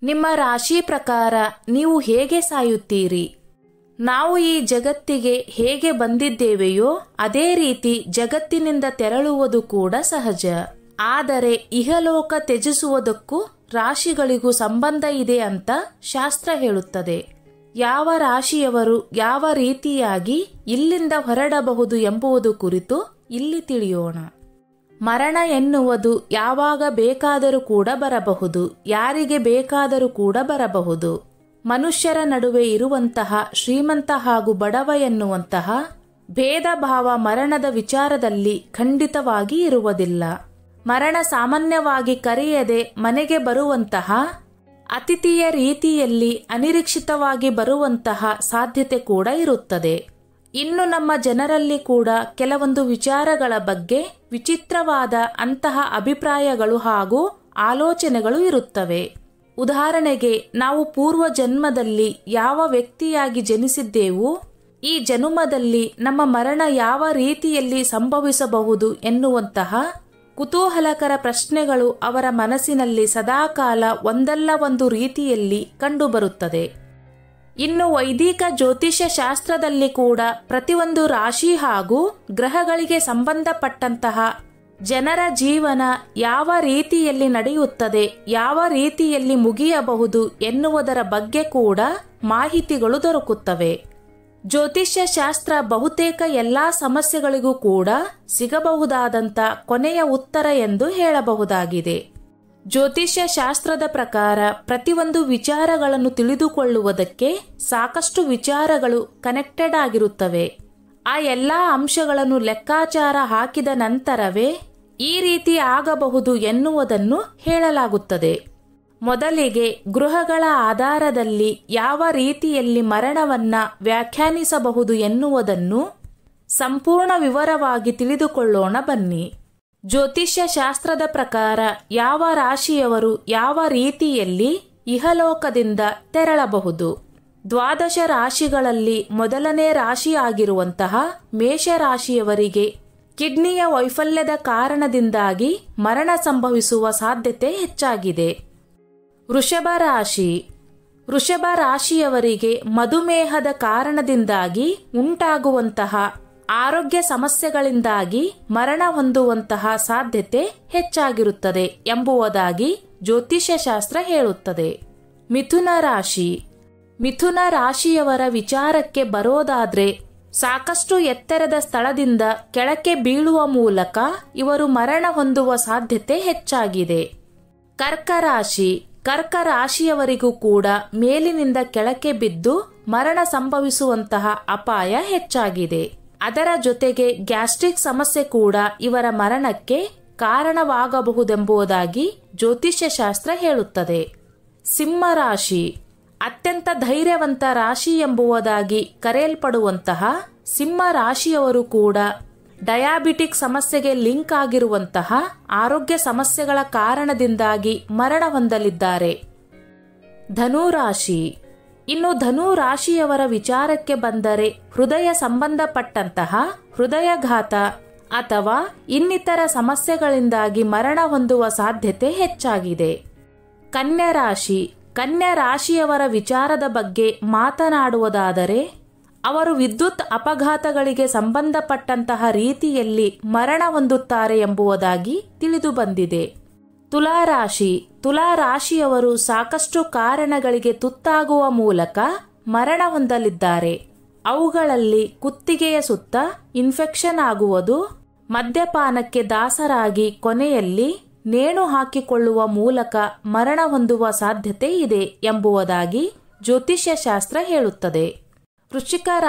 ನಿಮ್ಮ ರಾಶಿ ಪ್ರಕಾರ ನೀವು ಹೇಗೆ ಸಾಯುತ್ತೀರಿ? ನಾವು ಈ ಜಗತ್ತಿಗೆ ಹೇಗೆ ಬಂದಿದ್ದೇವೆಯೋ ಅದೇ ರೀತಿ ಜಗತ್ತಿನಿಂದ ತೆರಳುವುದು ಕೂಡ ಸಹಜ. ಆದರೆ ಇಹಲೋಕ ತ್ಯಜಿಸುವುದಕ್ಕೂ ರಾಶಿಗಳಿಗೂ ಸಂಬಂಧ ಇದೆ ಅಂತ ಶಾಸ್ತ್ರ ಹೇಳುತ್ತದೆ. ಯಾವ ರಾಶಿಯವರು ಯಾವ ರೀತಿಯಾಗಿ ಇಲ್ಲಿಂದ ಹೊರಡಬಹುದು ಎಂಬುದು ಕುರಿತು ಇಲ್ಲಿ ತಿಳಿಯೋಣ. ಮರಣ ಎನ್ನುವುದು ಯಾವಾಗ ಬೇಕಾದರೂ ಕೂಡ ಬರಬಹುದು, ಯಾರಿಗೆ ಬೇಕಾದರೂ ಕೂಡ ಬರಬಹುದು. ಮನುಷ್ಯರ ನಡುವೆ ಇರುವಂತಹ ಶ್ರೀಮಂತ ಹಾಗೂ ಬಡವ ಎನ್ನುವಂತಹ ಭೇದ ಭಾವ ಮರಣದ ವಿಚಾರದಲ್ಲಿ ಖಂಡಿತವಾಗಿ ಇರುವುದಿಲ್ಲ. ಮರಣ ಸಾಮಾನ್ಯವಾಗಿ ಕರೆಯದೆ ಮನೆಗೆ ಬರುವಂತಹ ಅತಿಥಿಯ ರೀತಿಯಲ್ಲಿ ಅನಿರೀಕ್ಷಿತವಾಗಿ ಬರುವಂತಹ ಸಾಧ್ಯತೆ ಕೂಡ ಇರುತ್ತದೆ. ಇನ್ನು ನಮ್ಮ ಜನರಲ್ಲಿ ಕೂಡ ಕೆಲವೊಂದು ವಿಚಾರಗಳ ಬಗ್ಗೆ ವಿಚಿತ್ರವಾದ ಅಂತಹ ಅಭಿಪ್ರಾಯಗಳು ಹಾಗೂ ಆಲೋಚನೆಗಳು ಇರುತ್ತವೆ. ಉದಾಹರಣೆಗೆ, ನಾವು ಪೂರ್ವ ಜನ್ಮದಲ್ಲಿ ಯಾವ ವ್ಯಕ್ತಿಯಾಗಿ ಜನಿಸಿದ್ದೆವು, ಈ ಜನ್ಮದಲ್ಲಿ ನಮ್ಮ ಮರಣ ಯಾವ ರೀತಿಯಲ್ಲಿ ಸಂಭವಿಸಬಹುದು ಎನ್ನುವಂತಹ ಕುತೂಹಲಕರ ಪ್ರಶ್ನೆಗಳು ಅವರ ಮನಸ್ಸಿನಲ್ಲಿ ಸದಾಕಾಲ ಒಂದಲ್ಲ ಒಂದು ರೀತಿಯಲ್ಲಿ ಕಂಡುಬರುತ್ತದೆ. ಇನ್ನು ವೈದಿಕ ಜ್ಯೋತಿಷ್ಯ ಶಾಸ್ತ್ರದಲ್ಲಿ ಕೂಡ ಪ್ರತಿಯೊಂದು ರಾಶಿ ಹಾಗೂ ಗ್ರಹಗಳಿಗೆ ಸಂಬಂಧಪಟ್ಟಂತಹ ಜನರ ಜೀವನ ಯಾವ ರೀತಿಯಲ್ಲಿ ನಡೆಯುತ್ತದೆ, ಯಾವ ರೀತಿಯಲ್ಲಿ ಮುಗಿಯಬಹುದು ಎನ್ನುವುದರ ಬಗ್ಗೆ ಕೂಡ ಮಾಹಿತಿಗಳು ದೊರಕುತ್ತವೆ. ಜ್ಯೋತಿಷ್ಯ ಶಾಸ್ತ್ರ ಬಹುತೇಕ ಎಲ್ಲಾ ಸಮಸ್ಯೆಗಳಿಗೂ ಕೂಡ ಸಿಗಬಹುದಾದಂಥ ಕೊನೆಯ ಉತ್ತರ ಎಂದು ಹೇಳಬಹುದಾಗಿದೆ. ಜ್ಯೋತಿಷ್ಯ ಶಾಸ್ತ್ರದ ಪ್ರಕಾರ ಪ್ರತಿಯೊಂದು ವಿಚಾರಗಳನ್ನು ತಿಳಿದುಕೊಳ್ಳುವುದಕ್ಕೆ ಸಾಕಷ್ಟು ವಿಚಾರಗಳು ಕನೆಕ್ಟೆಡ್ ಆಗಿರುತ್ತವೆ. ಆ ಎಲ್ಲಾ ಅಂಶಗಳನ್ನು ಲೆಕ್ಕಾಚಾರ ಹಾಕಿದ ನಂತರವೇ ಈ ರೀತಿ ಆಗಬಹುದು ಎನ್ನುವುದನ್ನು ಹೇಳಲಾಗುತ್ತದೆ. ಮೊದಲಿಗೆ ಗೃಹಗಳ ಆಧಾರದಲ್ಲಿ ಯಾವ ರೀತಿಯಲ್ಲಿ ಮರಣವನ್ನ ವ್ಯಾಖ್ಯಾನಿಸಬಹುದು ಎನ್ನುವುದನ್ನು ಸಂಪೂರ್ಣ ವಿವರವಾಗಿ ತಿಳಿದುಕೊಳ್ಳೋಣ ಬನ್ನಿ. ಜ್ಯೋತಿಷ್ಯ ಶಾಸ್ತ್ರದ ಪ್ರಕಾರ ಯಾವ ರಾಶಿಯವರು ಯಾವ ರೀತಿಯಲ್ಲಿ ಇಹಲೋಕದಿಂದ ತೆರಳಬಹುದು? ದ್ವಾದಶ ರಾಶಿಗಳಲ್ಲಿ ಮೊದಲನೇ ರಾಶಿ ಆಗಿರುವಂತಹ ಮೇಷರಾಶಿಯವರಿಗೆ ಕಿಡ್ನಿಯ ವೈಫಲ್ಯದ ಕಾರಣದಿಂದಾಗಿ ಮರಣ ಸಂಭವಿಸುವ ಸಾಧ್ಯತೆ ಹೆಚ್ಚಾಗಿದೆ. ವೃಷಭ ರಾಶಿಯವರಿಗೆ ಮಧುಮೇಹದ ಕಾರಣದಿಂದಾಗಿ ಉಂಟಾಗುವಂತಹ ಆರೋಗ್ಯ ಸಮಸ್ಯೆಗಳಿಂದಾಗಿ ಮರಣ ಹೊಂದುವಂತಹ ಸಾಧ್ಯತೆ ಹೆಚ್ಚಾಗಿರುತ್ತದೆ ಎಂಬುದಾಗಿ ಜ್ಯೋತಿಷ್ಯ ಶಾಸ್ತ್ರ ಹೇಳುತ್ತದೆ. ಮಿಥುನ ರಾಶಿಯವರ ವಿಚಾರಕ್ಕೆ ಬರೋದಾದ್ರೆ, ಸಾಕಷ್ಟು ಎತ್ತರದ ಸ್ಥಳದಿಂದ ಕೆಳಕ್ಕೆ ಬೀಳುವ ಮೂಲಕ ಇವರು ಮರಣ ಹೊಂದುವ ಸಾಧ್ಯತೆ ಹೆಚ್ಚಾಗಿದೆ. ಕರ್ಕ ರಾಶಿಯವರಿಗೂ ಕೂಡ ಮೇಲಿನಿಂದ ಕೆಳಕ್ಕೆ ಬಿದ್ದು ಮರಣ ಸಂಭವಿಸುವಂತಹ ಅಪಾಯ ಹೆಚ್ಚಾಗಿದೆ. ಅದರ ಜೊತೆಗೆ ಗ್ಯಾಸ್ಟ್ರಿಕ್ ಸಮಸ್ಯೆ ಕೂಡ ಇವರ ಮರಣಕ್ಕೆ ಕಾರಣವಾಗಬಹುದೆಂಬುದಾಗಿ ಜ್ಯೋತಿಷ್ಯ ಶಾಸ್ತ್ರ ಹೇಳುತ್ತದೆ. ಸಿಂಹ ರಾಶಿ ಅತ್ಯಂತ ಧೈರ್ಯವಂತ ರಾಶಿ ಎಂಬುದಾಗಿ ಕರೆಯಲ್ಪಡುವಂತಹ ಸಿಂಹ ರಾಶಿಯವರು ಕೂಡ ಡಯಾಬಿಟಿಕ್ ಸಮಸ್ಯೆಗೆ ಲಿಂಕ್ ಆಗಿರುವಂತಹ ಆರೋಗ್ಯ ಸಮಸ್ಯೆಗಳ ಕಾರಣದಿಂದಾಗಿ ಮರಣ ಹೊಂದಲಿದ್ದಾರೆ. ಧನು ರಾಶಿಯವರ ವಿಚಾರಕ್ಕೆ ಬಂದರೆ ಹೃದಯ ಸಂಬಂಧಪಟ್ಟಂತಹ ಹೃದಯಘಾತ ಅಥವಾ ಇನ್ನಿತರ ಸಮಸ್ಯೆಗಳಿಂದಾಗಿ ಮರಣ ಹೊಂದುವ ಸಾಧ್ಯತೆ ಹೆಚ್ಚಾಗಿದೆ. ಕನ್ಯಾ ರಾಶಿಯವರ ವಿಚಾರದ ಬಗ್ಗೆ ಮಾತನಾಡುವುದಾದರೆ, ಅವರು ವಿದ್ಯುತ್ ಅಪಘಾತಗಳಿಗೆ ಸಂಬಂಧಪಟ್ಟಂತಹ ರೀತಿಯಲ್ಲಿ ಮರಣ ಹೊಂದುತ್ತಾರೆ ಎಂಬುದಾಗಿ ತಿಳಿದು ಬಂದಿದೆ. ತುಲಾ ರಾಶಿಯವರು ಸಾಕಷ್ಟು ಕಾರಣಗಳಿಗೆ ತುತ್ತಾಗುವ ಮೂಲಕ ಮರಣ ಹೊಂದಲಿದ್ದಾರೆ. ಅವುಗಳಲ್ಲಿ ಕುತ್ತಿಗೆಯ ಸುತ್ತ ಇನ್ಫೆಕ್ಷನ್ ಆಗುವುದು, ಮದ್ಯಪಾನಕ್ಕೆ ದಾಸರಾಗಿ ಕೊನೆಯಲ್ಲಿ ನೇಣು ಹಾಕಿಕೊಳ್ಳುವ ಮೂಲಕ ಮರಣ ಹೊಂದುವ ಸಾಧ್ಯತೆ ಇದೆ ಎಂಬುದಾಗಿ ಜ್ಯೋತಿಷ್ಯ ಶಾಸ್ತ್ರ ಹೇಳುತ್ತದೆ.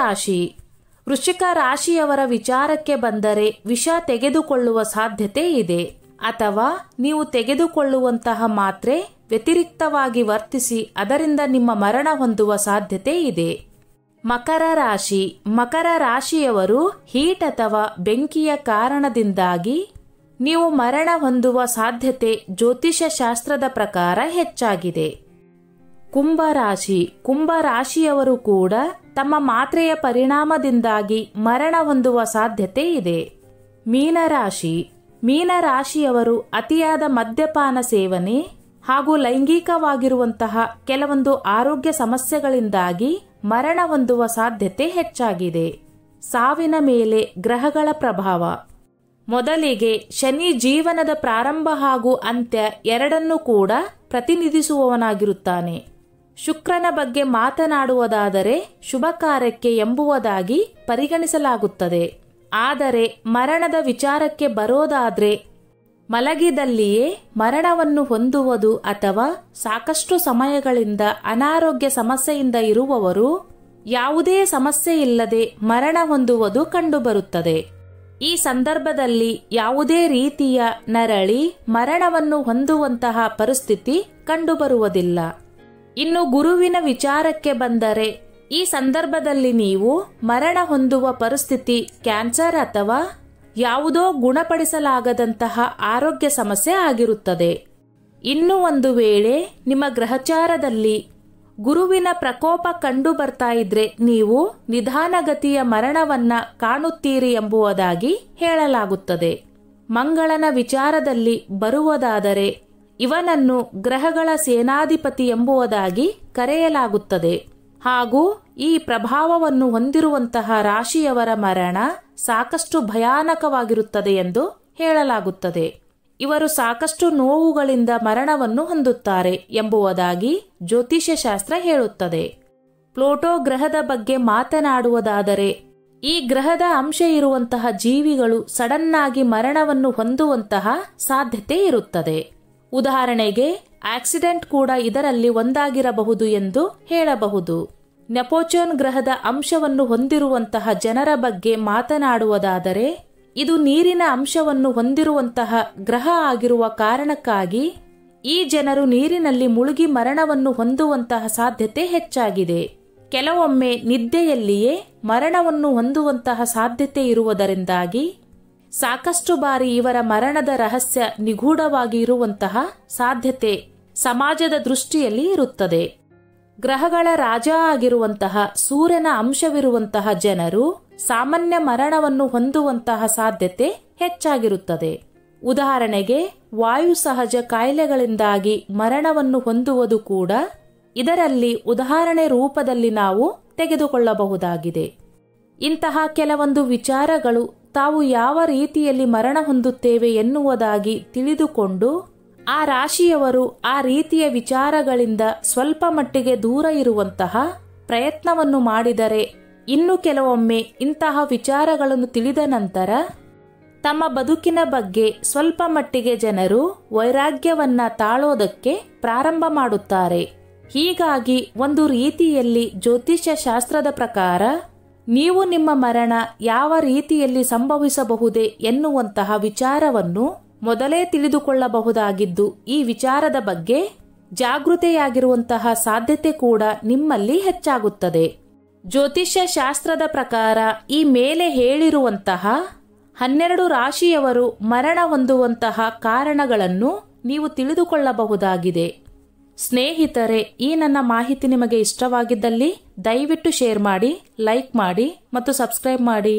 ವೃಶ್ಚಿಕ ರಾಶಿಯವರ ವಿಚಾರಕ್ಕೆ ಬಂದರೆ ವಿಷ ತೆಗೆದುಕೊಳ್ಳುವ ಸಾಧ್ಯತೆ ಇದೆ, ಅಥವಾ ನೀವು ತೆಗೆದುಕೊಳ್ಳುವಂತಹ ಮಾತ್ರೆ ವ್ಯತಿರಿಕ್ತವಾಗಿ ವರ್ತಿಸಿ ಅದರಿಂದ ನಿಮ್ಮ ಮರಣ ಹೊಂದುವ ಸಾಧ್ಯತೆ ಇದೆ. ಮಕರ ರಾಶಿಯವರು ಹೀಟ್ ಅಥವಾ ಬೆಂಕಿಯ ಕಾರಣದಿಂದಾಗಿ ನೀವು ಮರಣ ಹೊಂದುವ ಸಾಧ್ಯತೆ ಜ್ಯೋತಿಷ್ಯ ಶಾಸ್ತ್ರದ ಪ್ರಕಾರ ಹೆಚ್ಚಾಗಿದೆ. ಕುಂಭ ರಾಶಿಯವರು ಕೂಡ ತಮ್ಮ ಮಾತ್ರೆಯ ಪರಿಣಾಮದಿಂದಾಗಿ ಮರಣ ಹೊಂದುವ ಸಾಧ್ಯತೆ ಇದೆ. ಮೀನರಾಶಿಯವರು ಅತಿಯಾದ ಮದ್ಯಪಾನ ಸೇವನೆ ಹಾಗೂ ಲೈಂಗಿಕವಾಗಿರುವಂತಹ ಕೆಲವೊಂದು ಆರೋಗ್ಯ ಸಮಸ್ಯೆಗಳಿಂದಾಗಿ ಮರಣ ಹೊಂದುವ ಸಾಧ್ಯತೆ ಹೆಚ್ಚಾಗಿದೆ. ಸಾವಿನ ಮೇಲೆ ಗ್ರಹಗಳ ಪ್ರಭಾವ. ಮೊದಲಿಗೆ ಶನಿ ಜೀವನದ ಪ್ರಾರಂಭ ಹಾಗೂ ಅಂತ್ಯ ಎರಡನ್ನೂ ಕೂಡ ಪ್ರತಿನಿಧಿಸುವವನಾಗಿರುತ್ತಾನೆ. ಶುಕ್ರನ ಬಗ್ಗೆ ಮಾತನಾಡುವುದಾದರೆ ಶುಭ ಕಾರ್ಯಕ್ಕೆ ಎಂಬುವುದಾಗಿ ಪರಿಗಣಿಸಲಾಗುತ್ತದೆ. ಆದರೆ ಮರಣದ ವಿಚಾರಕ್ಕೆ ಬರೋದಾದ್ರೆ ಮಲಗಿದಲ್ಲಿಯೇ ಮರಣವನ್ನು ಹೊಂದುವುದು ಅಥವಾ ಸಾಕಷ್ಟು ಸಮಯಗಳಿಂದ ಅನಾರೋಗ್ಯ ಸಮಸ್ಯೆಯಿಂದ ಇರುವವರು ಯಾವುದೇ ಸಮಸ್ಯೆ ಇಲ್ಲದೆ ಮರಣ ಹೊಂದುವುದು ಕಂಡುಬರುತ್ತದೆ. ಈ ಸಂದರ್ಭದಲ್ಲಿ ಯಾವುದೇ ರೀತಿಯ ನರಳಿ ಮರಣವನ್ನು ಹೊಂದುವಂತಹ ಪರಿಸ್ಥಿತಿ ಕಂಡುಬರುವುದಿಲ್ಲ. ಇನ್ನು ಗುರುವಿನ ವಿಚಾರಕ್ಕೆ ಬಂದರೆ ಈ ಸಂದರ್ಭದಲ್ಲಿ ನೀವು ಮರಣ ಹೊಂದುವ ಪರಿಸ್ಥಿತಿ ಕ್ಯಾನ್ಸರ್ ಅಥವಾ ಯಾವುದೋ ಗುಣಪಡಿಸಲಾಗದಂತಹ ಆರೋಗ್ಯ ಸಮಸ್ಯೆ ಆಗಿರುತ್ತದೆ. ಇನ್ನು ಒಂದು ವೇಳೆ ನಿಮ್ಮ ಗ್ರಹಚಾರದಲ್ಲಿ ಗುರುವಿನ ಪ್ರಕೋಪ ಕಂಡು ಬರ್ತಾ ಇದ್ರೆ ನೀವು ನಿಧಾನಗತಿಯ ಮರಣವನ್ನ ಕಾಣುತ್ತೀರಿ ಎಂಬುವುದಾಗಿ ಹೇಳಲಾಗುತ್ತದೆ. ಮಂಗಳನ ವಿಚಾರದಲ್ಲಿ ಬರುವುದಾದರೆ ಇವನನ್ನು ಗ್ರಹಗಳ ಸೇನಾಧಿಪತಿ ಎಂಬುವುದಾಗಿ ಕರೆಯಲಾಗುತ್ತದೆ. ಹಾಗೂ ಈ ಪ್ರಭಾವವನ್ನು ಹೊಂದಿರುವಂತಹ ರಾಶಿಯವರ ಮರಣ ಸಾಕಷ್ಟು ಭಯಾನಕವಾಗಿರುತ್ತದೆ ಎಂದು ಹೇಳಲಾಗುತ್ತದೆ. ಇವರು ಸಾಕಷ್ಟು ನೋವುಗಳಿಂದ ಮರಣವನ್ನು ಹೊಂದುತ್ತಾರೆ ಎಂಬುವುದಾಗಿ ಜ್ಯೋತಿಷ್ಯ ಶಾಸ್ತ್ರ ಹೇಳುತ್ತದೆ. ಪ್ಲೂಟೋ ಗ್ರಹದ ಬಗ್ಗೆ ಮಾತನಾಡುವುದಾದರೆ ಈ ಗ್ರಹದ ಅಂಶ ಇರುವಂತಹ ಜೀವಿಗಳು ಸಡನ್ ಆಗಿ ಮರಣವನ್ನು ಹೊಂದುವಂತಹ ಸಾಧ್ಯತೆ ಇರುತ್ತದೆ. ಉದಾಹರಣೆಗೆ ಆಕ್ಸಿಡೆಂಟ್ ಕೂಡ ಇದರಲ್ಲಿ ಒಂದಾಗಿರಬಹುದು ಎಂದು ಹೇಳಬಹುದು. ನೆಪೋಚೂನ್ ಗ್ರಹದ ಅಂಶವನ್ನು ಹೊಂದಿರುವಂತಹ ಜನರ ಬಗ್ಗೆ ಮಾತನಾಡುವುದಾದರೆ ಇದು ನೀರಿನ ಅಂಶವನ್ನು ಹೊಂದಿರುವಂತಹ ಗ್ರಹ ಆಗಿರುವ ಕಾರಣಕ್ಕಾಗಿ ಈ ಜನರು ನೀರಿನಲ್ಲಿ ಮುಳುಗಿ ಮರಣವನ್ನು ಹೊಂದುವಂತಹ ಸಾಧ್ಯತೆ ಹೆಚ್ಚಾಗಿದೆ. ಕೆಲವೊಮ್ಮೆ ನಿದ್ದೆಯಲ್ಲಿಯೇ ಮರಣವನ್ನು ಹೊಂದುವಂತಹ ಸಾಧ್ಯತೆ ಇರುವುದರಿಂದಾಗಿ ಸಾಕಷ್ಟು ಬಾರಿ ಇವರ ಮರಣದ ರಹಸ್ಯ ನಿಗೂಢವಾಗಿ ಇರುವಂತಹ ಸಾಧ್ಯತೆ ಸಮಾಜದ ದೃಷ್ಟಿಯಲ್ಲಿ ಇರುತ್ತದೆ. ಗ್ರಹಗಳ ರಾಜ ಆಗಿರುವಂತಹ ಸೂರ್ಯನ ಅಂಶವಿರುವಂತಹ ಜನರು ಸಾಮಾನ್ಯ ಮರಣವನ್ನು ಹೊಂದುವಂತಹ ಸಾಧ್ಯತೆ ಹೆಚ್ಚಾಗಿರುತ್ತದೆ. ಉದಾಹರಣೆಗೆ ವಾಯು ಸಹಜ ಕಾಯಿಲೆಗಳಿಂದಾಗಿ ಮರಣವನ್ನು ಹೊಂದುವುದು ಕೂಡ ಇದರಲ್ಲಿ ಉದಾಹರಣೆ ರೂಪದಲ್ಲಿ ನಾವು ತೆಗೆದುಕೊಳ್ಳಬಹುದಾಗಿದೆ. ಇಂತಹ ಕೆಲವೊಂದು ವಿಚಾರಗಳು ತಾವು ಯಾವ ರೀತಿಯಲ್ಲಿ ಮರಣ ಹೊಂದುತ್ತೇವೆ ಎನ್ನುವುದಾಗಿ ತಿಳಿದುಕೊಂಡು ಆ ರಾಶಿಯವರು ಆ ರೀತಿಯ ವಿಚಾರಗಳಿಂದ ಸ್ವಲ್ಪ ಮಟ್ಟಿಗೆ ದೂರ ಇರುವಂತಹ ಪ್ರಯತ್ನವನ್ನು ಮಾಡಿದರೆ, ಇನ್ನು ಕೆಲವೊಮ್ಮೆ ಇಂತಹ ವಿಚಾರಗಳನ್ನು ತಿಳಿದ ನಂತರ ತಮ್ಮ ಬದುಕಿನ ಬಗ್ಗೆ ಸ್ವಲ್ಪ ಮಟ್ಟಿಗೆ ಜನರು ವೈರಾಗ್ಯವನ್ನ ತಾಳೋದಕ್ಕೆ ಪ್ರಾರಂಭ ಮಾಡುತ್ತಾರೆ. ಹೀಗಾಗಿ ಒಂದು ರೀತಿಯಲ್ಲಿ ಜ್ಯೋತಿಷ್ಯ ಶಾಸ್ತ್ರದ ಪ್ರಕಾರ ನೀವು ನಿಮ್ಮ ಮರಣ ಯಾವ ರೀತಿಯಲ್ಲಿ ಸಂಭವಿಸಬಹುದೇ ಎನ್ನುವಂತಹ ವಿಚಾರವನ್ನು ಮೊದಲೇ ತಿಳಿದುಕೊಳ್ಳಬಹುದಾಗಿದ್ದು ಈ ವಿಚಾರದ ಬಗ್ಗೆ ಜಾಗೃತೆಯಾಗಿರುವಂತಹ ಸಾಧ್ಯತೆ ಕೂಡ ನಿಮ್ಮಲ್ಲಿ ಹೆಚ್ಚಾಗುತ್ತದೆ. ಜ್ಯೋತಿಷ್ಯ ಶಾಸ್ತ್ರದ ಪ್ರಕಾರ ಈ ಮೇಲೆ ಹೇಳಿರುವಂತಹ 12 ರಾಶಿಯವರು ಮರಣ ಹೊಂದುವಂತಹ ಕಾರಣಗಳನ್ನು ನೀವು ತಿಳಿದುಕೊಳ್ಳಬಹುದಾಗಿದೆ. ಸ್ನೇಹಿತರೆ, ಈ ನನ್ನ ಮಾಹಿತಿ ನಿಮಗೆ ಇಷ್ಟವಾಗಿದ್ದಲ್ಲಿ ದಯವಿಟ್ಟು ಶೇರ್ ಮಾಡಿ, ಲೈಕ್ ಮಾಡಿ ಮತ್ತು ಸಬ್ಸ್ಕ್ರೈಬ್ ಮಾಡಿ.